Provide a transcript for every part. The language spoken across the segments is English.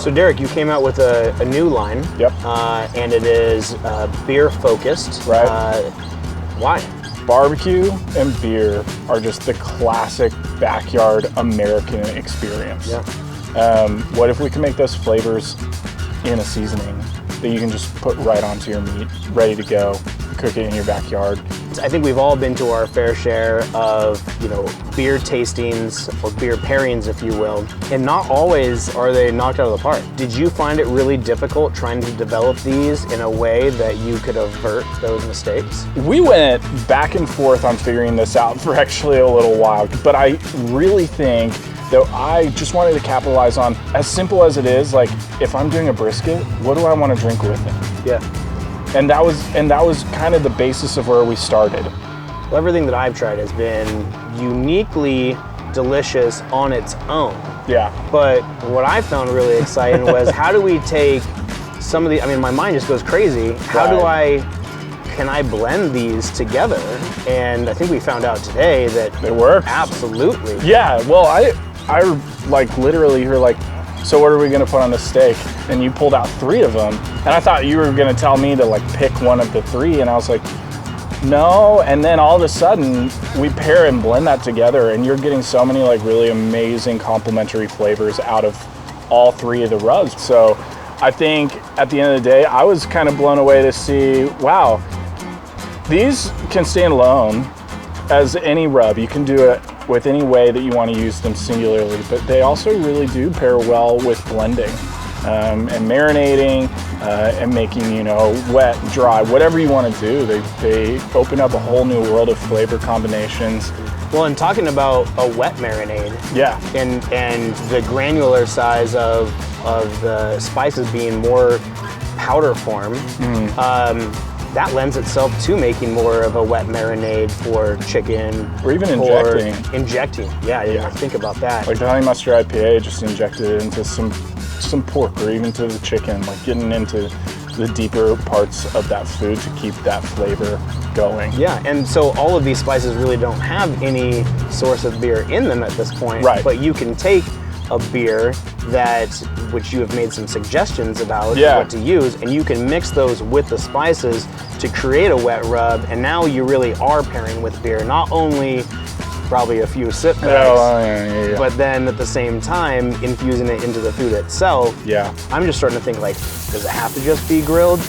So Derek, you came out with a new line. Yep. And it is beer focused. Right. Why? Barbecue and beer are just the classic backyard American experience. Yeah. What if we can make those flavors in a seasoning that you can just put right onto your meat, ready to go, cook it in your backyard? I think we've all been to our fair share of, beer tastings or beer pairings, if you will, and not always are they knocked out of the park. Did you find it really difficult trying to develop these in a way that you could avert those mistakes? We went back and forth on figuring this out for actually a little while, but I really think that I just wanted to capitalize on, as simple as it is, like if I'm doing a brisket, what do I want to drink with it? Yeah. And that was kind of the basis of where we started. Well, everything that I've tried has been uniquely delicious on its own. Yeah. But what I found really exciting was how do we take some of my mind just goes crazy. How can I blend these together? And I think we found out today that it works. Absolutely. Yeah, well, I like literally, you're like, so what are we gonna put on the steak? And you pulled out 3 of them. And I thought you were gonna tell me to like pick one of the 3. And I was like, no. And then all of a sudden we pair and blend that together and you're getting so many like really amazing complementary flavors out of all 3 of the rubs. So I think at the end of the day, I was kind of blown away to see, wow, these can stand alone as any rub. You can do it with any way that you want to use them singularly, but they also really do pair well with blending and marinating and making, wet, dry, whatever you want to do. They open up a whole new world of flavor combinations. Well, and talking about a wet marinade, yeah, and the granular size of the spices being more powder form, that lends itself to making more of a wet marinade for chicken. Or even injecting. Yeah, I didn't even think about that. Like the honey mustard IPA, just injected it into some pork or even to the chicken, like getting into the deeper parts of that food to keep that flavor going. Yeah, and so all of these spices really don't have any source of beer in them at this point. Right. But you can take a beer which you have made some suggestions about what to use, and you can mix those with the spices to create a wet rub, and now you really are pairing with beer, not only probably a few sip bags, but then at the same time infusing it into the food itself. Yeah. I'm just starting to think, like, does it have to just be grilled?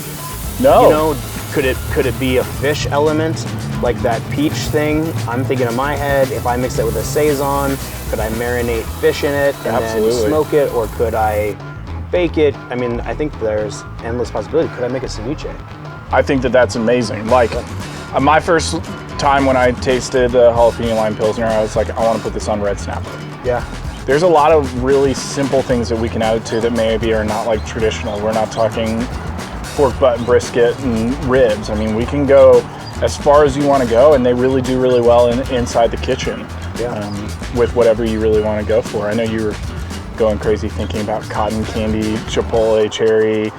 No. Could it be a fish element, like that peach thing? I'm thinking in my head, if I mix it with a Saison, could I marinate fish in it and then smoke it, or could I bake it? I mean, I think there's endless possibility. Could I make a ceviche? I think that's amazing. Like, my first time when I tasted the jalapeno lime pilsner, I was like, I want to put this on red snapper. Yeah. There's a lot of really simple things that we can add to that maybe are not like traditional. We're not talking pork butt, brisket, and ribs. I mean, we can go as far as you want to go, and they really do really well inside the kitchen with whatever you really want to go for. I know you were going crazy thinking about cotton candy, chipotle, cherry,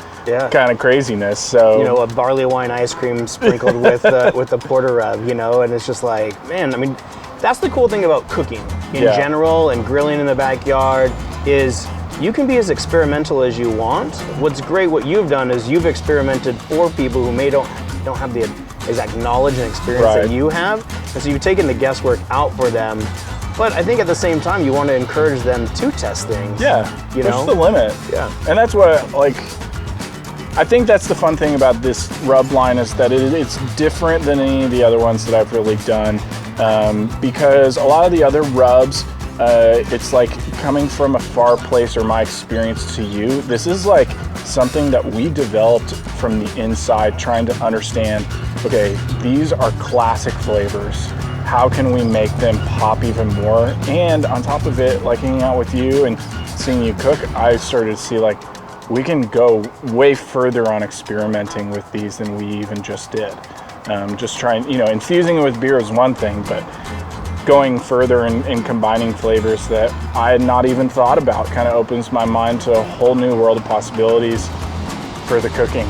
kind of craziness. So a barley wine ice cream sprinkled with the porter rub, and it's just like, man, I mean, that's the cool thing about cooking in general and grilling in the backyard is you can be as experimental as you want. What's great, what you've done is you've experimented for people who don't have the exact knowledge and experience that you have, and so you've taken the guesswork out for them. But I think at the same time, you want to encourage them to test things. Yeah, push the limit. Yeah, and that's what I think that's the fun thing about this rub line is that it's different than any of the other ones that I've really done, because a lot of the other rubs, it's like coming from a far place or my experience to you. This is like something that we developed from the inside, trying to understand, okay, these are classic flavors. How can we make them pop even more? And on top of it, like hanging out with you and seeing you cook, I started to see like, we can go way further on experimenting with these than we even just did. Just trying, infusing it with beer is one thing, but going further and combining flavors that I had not even thought about kind of opens my mind to a whole new world of possibilities for the cooking.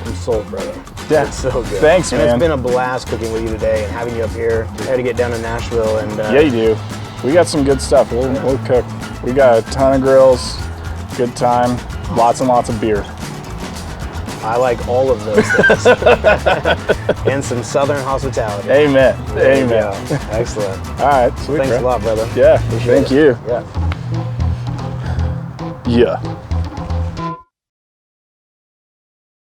I'm sold, brother. Yeah, it's so good. Thanks, man. And it's been a blast cooking with you today and having you up here. I had to get down to Nashville and yeah, you do. We got some good stuff. We'll cook. We got a ton of grills. Good time. lots and lots of beer. I like all of those things. And some Southern hospitality. Amen. There you Amen. go. Excellent. All right, sweet. Thanks bro. a lot, brother. Yeah, Appreciate thank it. you. Yeah. Yeah.